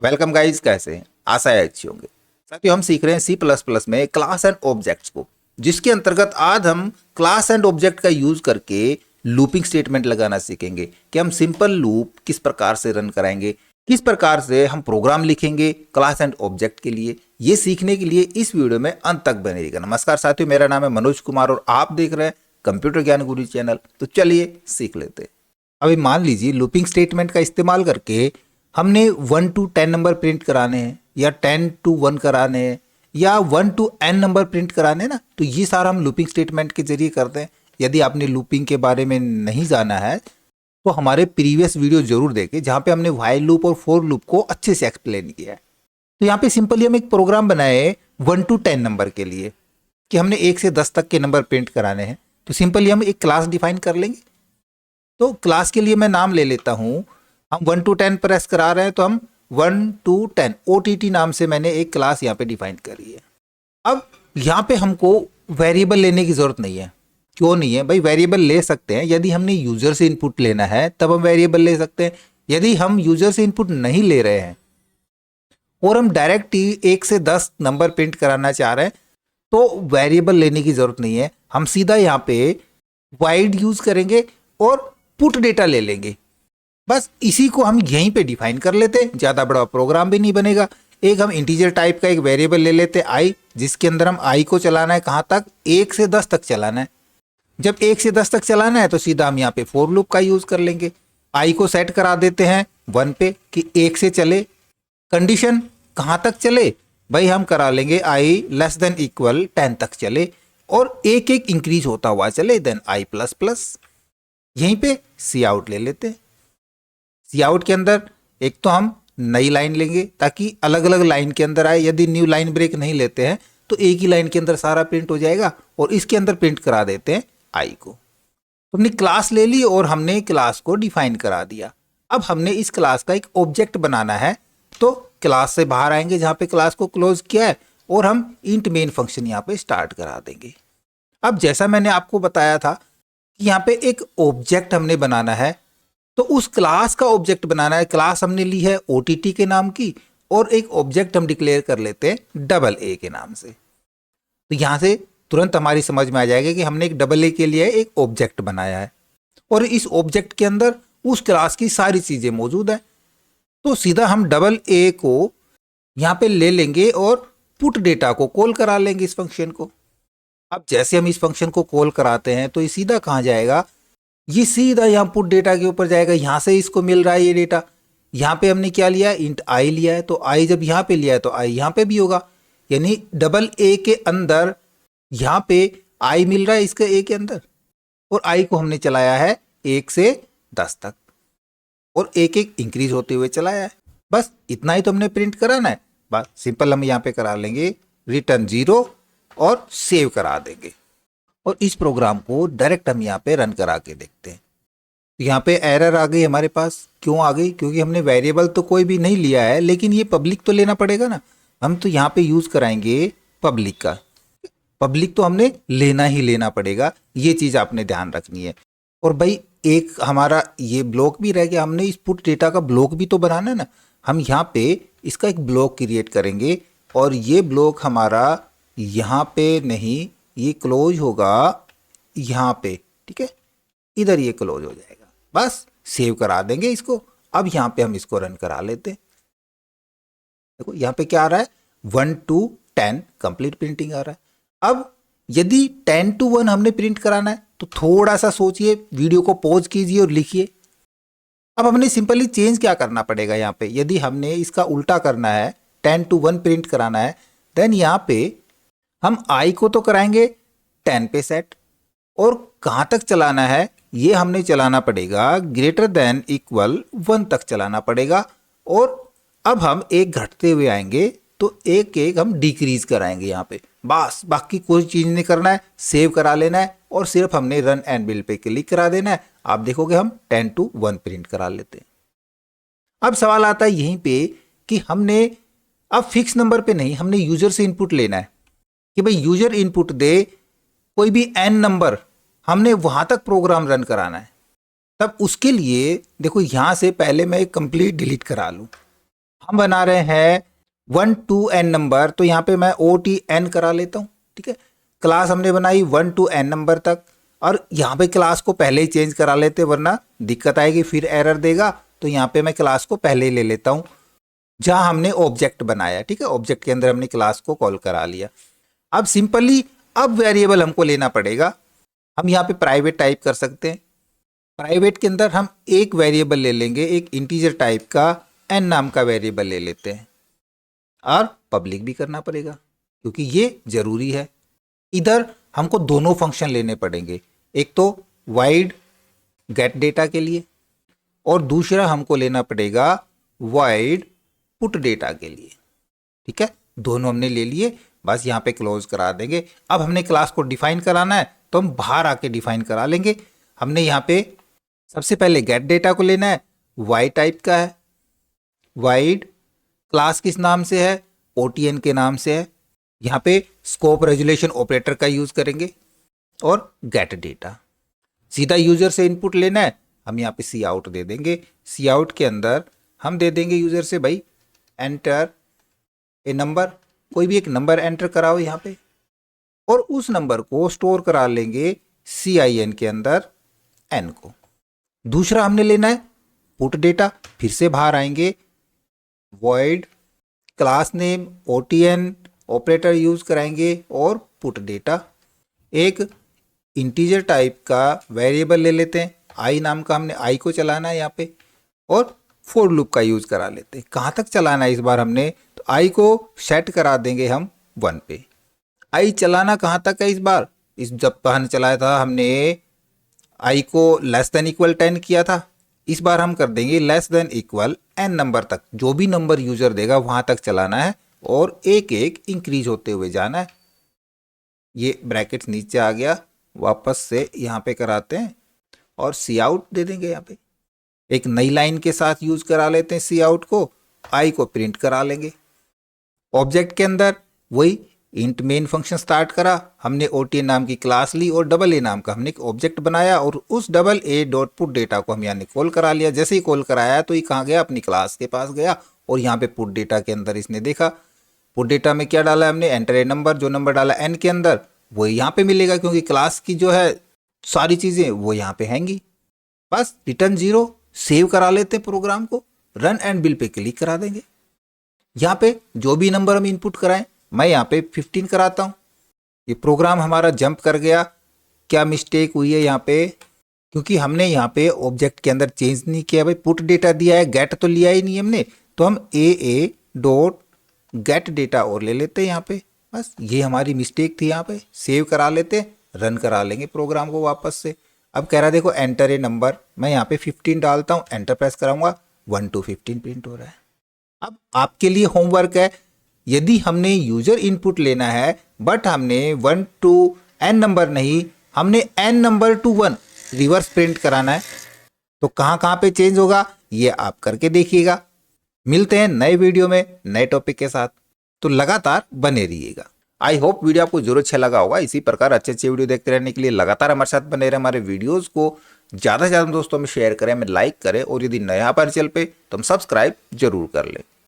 Welcome guys, कैसे हैं? आशा है अच्छी होंगे। साथियों, हम सीख रहे हैं सी प्लस प्लस में क्लास एंड ऑब्जेक्ट्स को, जिसके अंतर्गत आज हम क्लास एंड ऑब्जेक्ट का यूज करके लूपिंग स्टेटमेंट लगाना सीखेंगे कि हम सिंपल लूप किस प्रकार से रन कराएंगे, किस प्रकार से हम प्रोग्राम लिखेंगे क्लास एंड ऑब्जेक्ट के लिए। ये सीखने के लिए इस वीडियो में अंत तक बने रहिएगा। नमस्कार साथियों, मेरा नाम है मनोज कुमार और आप देख रहे हैं कंप्यूटर ज्ञान गुरु चैनल। तो चलिए सीख लेते हैं। अभी मान लीजिए लूपिंग स्टेटमेंट का इस्तेमाल करके हमने 1 to 10 नंबर प्रिंट कराने हैं या 10 to 1 कराने हैं या 1 to n नंबर प्रिंट कराने हैं ना, तो ये सारा हम लूपिंग स्टेटमेंट के जरिए करते हैं। यदि आपने लूपिंग के बारे में नहीं जाना है तो हमारे प्रीवियस वीडियो जरूर देखें, जहाँ पे हमने व्हाइल लूप और फॉर लूप को अच्छे से एक्सप्लेन किया है। तो यहाँ पे सिंपली हम एक प्रोग्राम बनाए 1 to 10 नंबर के लिए कि हमने 1 से 10 तक के नंबर प्रिंट कराने हैं। तो सिंपली हम एक क्लास डिफाइन कर लेंगे। तो क्लास के लिए मैं नाम ले लेता हूँ। हम 1 to 10 प्रेस करा रहे हैं तो हम 1 to 10 OTT नाम से मैंने एक क्लास यहाँ पे डिफाइन करी है। अब यहाँ पे हमको वेरिएबल लेने की जरूरत नहीं है। क्यों नहीं है भाई? वेरिएबल ले सकते हैं यदि हमने यूजर से इनपुट लेना है, तब हम वेरिएबल ले सकते हैं। यदि हम यूजर से इनपुट नहीं ले रहे हैं और हम डायरेक्ट ही 1 से 10 नंबर प्रिंट कराना चाह रहे हैं तो वेरिएबल लेने की जरूरत नहीं है। हम सीधा यहाँ पे वाइड यूज करेंगे और पुट डेटा ले लेंगे। बस इसी को हम यहीं पे डिफाइन कर लेते हैं, ज़्यादा बड़ा प्रोग्राम भी नहीं बनेगा। एक हम इंटीजर टाइप का एक वेरिएबल ले लेते हैं आई, जिसके अंदर हम आई को चलाना है कहाँ तक? 1 से 10 तक चलाना है। जब 1 से 10 तक चलाना है तो सीधा हम यहाँ पे फॉर लूप का यूज़ कर लेंगे। आई को सेट करा देते हैं 1 पे कि 1 से चले। कंडीशन कहाँ तक चले भाई? हम करा लेंगे आई लेस देन इक्वल 10 तक चले और एक एक इंक्रीज होता हुआ चले, देन आई प्लस प्लस। यहीं पे सी आउट ले लेते हैं। सी आउट के अंदर एक तो हम नई लाइन लेंगे ताकि अलग अलग लाइन के अंदर आए। यदि न्यू लाइन ब्रेक नहीं लेते हैं तो एक ही लाइन के अंदर सारा प्रिंट हो जाएगा और इसके अंदर प्रिंट करा देते हैं आई को। तो हमने क्लास ले ली और हमने क्लास को डिफाइन करा दिया। अब हमने इस क्लास का एक ऑब्जेक्ट बनाना है, तो क्लास से बाहर आएंगे जहाँ पे क्लास को क्लोज किया है और हम इंट मेन फंक्शन यहाँ पे स्टार्ट करा देंगे। अब जैसा मैंने आपको बताया था कि यहाँ पे एक ऑब्जेक्ट हमने बनाना है, तो उस क्लास का ऑब्जेक्ट बनाना है। क्लास हमने ली है OTT के नाम की और एक ऑब्जेक्ट हम डिक्लेयर कर लेते हैं डबल ए के नाम से। तो यहाँ से तुरंत हमारी समझ में आ जाएगा कि हमने एक डबल ए के लिए एक ऑब्जेक्ट बनाया है और इस ऑब्जेक्ट के अंदर उस क्लास की सारी चीज़ें मौजूद है। तो सीधा हम डबल ए को यहाँ पे ले लेंगे और पुट डेटा को कॉल करा लेंगे इस फंक्शन को। अब जैसे हम इस फंक्शन को कॉल कराते हैं तो ये सीधा कहाँ जाएगा? ये सीधा यहाँ पुट डेटा के ऊपर जाएगा। यहाँ से इसको मिल रहा है ये डेटा। यहाँ पे हमने क्या लिया है? इंट आई लिया है। तो आई जब यहाँ पे लिया है तो आई यहाँ पे भी होगा, यानी डबल ए के अंदर यहाँ पे आई मिल रहा है इसके ए के अंदर, और आई को हमने चलाया है 1 से 10 तक और एक एक इंक्रीज होते हुए चलाया है। बस इतना ही तो हमने प्रिंट कराना है। बस सिंपल हम यहाँ पे करा लेंगे रिटर्न 0 और सेव करा देंगे और इस प्रोग्राम को डायरेक्ट हम यहाँ पे रन करा के देखते हैं। तो यहाँ पे एरर आ गई हमारे पास। क्यों आ गई? क्योंकि हमने वेरिएबल तो कोई भी नहीं लिया है, लेकिन ये पब्लिक तो लेना पड़ेगा ना। हम तो यहाँ पे यूज़ कराएंगे पब्लिक का। पब्लिक तो हमने लेना ही लेना पड़ेगा, ये चीज़ आपने ध्यान रखनी है। और भाई एक हमारा ये ब्लॉक भी रह गया, हमने इस पुट डेटा का ब्लॉक भी तो बनाना है ना। हम यहाँ पे इसका एक ब्लॉक क्रिएट करेंगे और ये ब्लॉक हमारा यहाँ पे नहीं, ये क्लोज होगा यहाँ पे, ठीक है? इधर ये क्लोज हो जाएगा। बस सेव करा देंगे इसको। अब यहाँ पे हम इसको रन करा लेते हैं। देखो यहाँ पे क्या आ रहा है? 1 to 10 कंप्लीट प्रिंटिंग आ रहा है। अब यदि 10 to 1 हमने प्रिंट कराना है तो थोड़ा सा सोचिए, वीडियो को पॉज कीजिए और लिखिए। अब हमने सिंपली चेंज क्या करना पड़ेगा यहाँ पे? यदि हमने इसका उल्टा करना है, 10 to 1 प्रिंट कराना है, देन यहाँ पे हम आई को तो कराएंगे 10 पे सेट, और कहाँ तक चलाना है? ये हमने चलाना पड़ेगा ग्रेटर देन इक्वल 1 तक चलाना पड़ेगा। और अब हम एक घटते हुए आएंगे तो एक एक हम डिक्रीज कराएंगे यहाँ पे। बस बाकी कोई चीज़ नहीं करना है, सेव करा लेना है और सिर्फ हमने रन एंड बिल्ड पे क्लिक करा देना है। आप देखोगे हम 10 to 1 प्रिंट करा लेते हैं। अब सवाल आता है यहीं पे कि हमने अब फिक्स नंबर पे नहीं, हमने यूजर से इनपुट लेना है कि भाई यूजर इनपुट दे कोई भी n नंबर, हमने वहां तक प्रोग्राम रन कराना है। तब उसके लिए देखो यहाँ से पहले मैं एक कंप्लीट डिलीट करा लूँ। हम बना रहे हैं 1 to n नंबर, तो यहाँ पे मैं OTN करा लेता हूँ। ठीक है, क्लास हमने बनाई 1 to n नंबर तक, और यहाँ पे क्लास को पहले ही चेंज करा लेते वरना दिक्कत आएगी, फिर एरर देगा। तो यहाँ पे मैं क्लास को पहले ही ले लेता हूँ जहाँ हमने ऑब्जेक्ट बनाया। ठीक है, ऑब्जेक्ट के अंदर हमने क्लास को कॉल करा लिया। अब सिंपली अब वेरिएबल हमको लेना पड़ेगा। हम यहाँ पे प्राइवेट टाइप कर सकते हैं। प्राइवेट के अंदर हम एक वेरिएबल ले लेंगे, एक इंटीजर टाइप का n नाम का वेरिएबल ले लेते हैं, और पब्लिक भी करना पड़ेगा क्योंकि ये जरूरी है। इधर हमको दोनों फंक्शन लेने पड़ेंगे, एक तो वाइड गेट डेटा के लिए और दूसरा हमको लेना पड़ेगा वाइड पुट डेटा के लिए। ठीक है, दोनों हमने ले लिए, बस यहाँ पे क्लोज करा देंगे। अब हमने क्लास को डिफाइन कराना है तो हम बाहर आके डिफाइन करा लेंगे। हमने यहाँ पे सबसे पहले गेट डेटा को लेना है, वाई टाइप का है, वाइड क्लास किस नाम से है, OTN के नाम से है। यहाँ पे स्कोप रेजुलेशन ऑपरेटर का यूज करेंगे और गेट डेटा। सीधा यूजर से इनपुट लेना है, हम यहाँ पे सी आउट दे देंगे। सी आउट के अंदर हम दे देंगे यूजर से भाई एंटर ए नंबर, कोई भी एक नंबर एंटर कराओ यहाँ पे, और उस नंबर को स्टोर करा लेंगे CIN के अंदर n को। दूसरा हमने लेना है पुट डेटा, फिर से बाहर आएंगे, void class name OTN operator use कराएंगे और पुट डेटा। एक इंटीजर टाइप का वेरिएबल ले लेते हैं, आई नाम का, हमने आई को चलाना है यहाँ पे, और फॉर लूप का यूज करा लेते हैं। कहाँ तक चलाना है इस बार हमने, तो आई को सेट करा देंगे हम 1 पे। आई चलाना कहाँ तक है इस बार, इस जब हमने चलाया था हमने आई को लेस देन इक्वल 10 किया था, इस बार हम कर देंगे less than equal n number तक। जो भी नंबर यूजर देगा वहां तक चलाना है और एक एक इंक्रीज होते हुए जाना है। ये ब्रैकेट्स नीचे आ गया, वापस से यहाँ पे कराते हैं और सी आउट दे देंगे। यहाँ पे एक नई लाइन के साथ यूज करा लेते हैं सी आउट को, आई को प्रिंट करा लेंगे। ऑब्जेक्ट के अंदर वही इंट मेन फंक्शन स्टार्ट करा, हमने OTN नाम की क्लास ली और AA नाम का हमने एक ऑब्जेक्ट बनाया, और उस AA डॉट पुट डेटा को हम यहाँ कॉल करा लिया। जैसे ही कॉल कराया तो ये कहाँ गया, अपनी क्लास के पास गया, और यहाँ पे पुट डेटा के अंदर इसने देखा पुट डेटा में क्या डाला हमने, एंटर ए नंबर, जो नंबर डाला n के अंदर वो यहाँ पे मिलेगा क्योंकि क्लास की जो है सारी चीज़ें वो यहाँ पे हैंगी। बस रिटर्न 0 सेव करा लेते हैं प्रोग्राम को, run and bill pay click करा देंगे। यहाँ पे जो भी नंबर हम इनपुट कराएं, मैं यहाँ पे 15 कराता हूँ। ये प्रोग्राम हमारा जंप कर गया, क्या मिस्टेक हुई है यहाँ पे, क्योंकि हमने यहाँ पे ऑब्जेक्ट के अंदर चेंज नहीं किया। भाई पुट डेटा दिया है, गेट तो लिया ही नहीं हमने, तो हम AA डॉट गेट डेटा और ले लेते हैं यहाँ पे। बस ये हमारी मिस्टेक थी, यहाँ पे सेव करा लेते, रन करा लेंगे प्रोग्राम को वापस से। अब कह रहा है देखो एंटर ए नंबर, मैं यहाँ पे 15 डालता हूँ, एंटर प्रेस कराऊंगा, 1 to 15 प्रिंट हो रहा है। अब आपके लिए होमवर्क है, यदि हमने यूजर इनपुट लेना है बट हमने 1 to n नंबर नहीं, हमने n number two 1 reverse print कराना है, तो कहाँ कहाँ पे चेंज होगा ये आप करके देखिएगा। मिलते हैं नए वीडियो में नए टॉपिक के साथ, तो लगातार बने रहिएगा। आई होप वीडियो आपको जरूर अच्छा लगा होगा। इसी प्रकार अच्छे अच्छे वीडियो देखते रहने के लिए लगातार हमारे साथ बने रहे। हमारे वीडियोस को ज़्यादा से ज़्यादा दोस्तों में शेयर करें, हमें लाइक करें, और यदि नया पर चैनल पे तो हम सब्सक्राइब जरूर कर लें।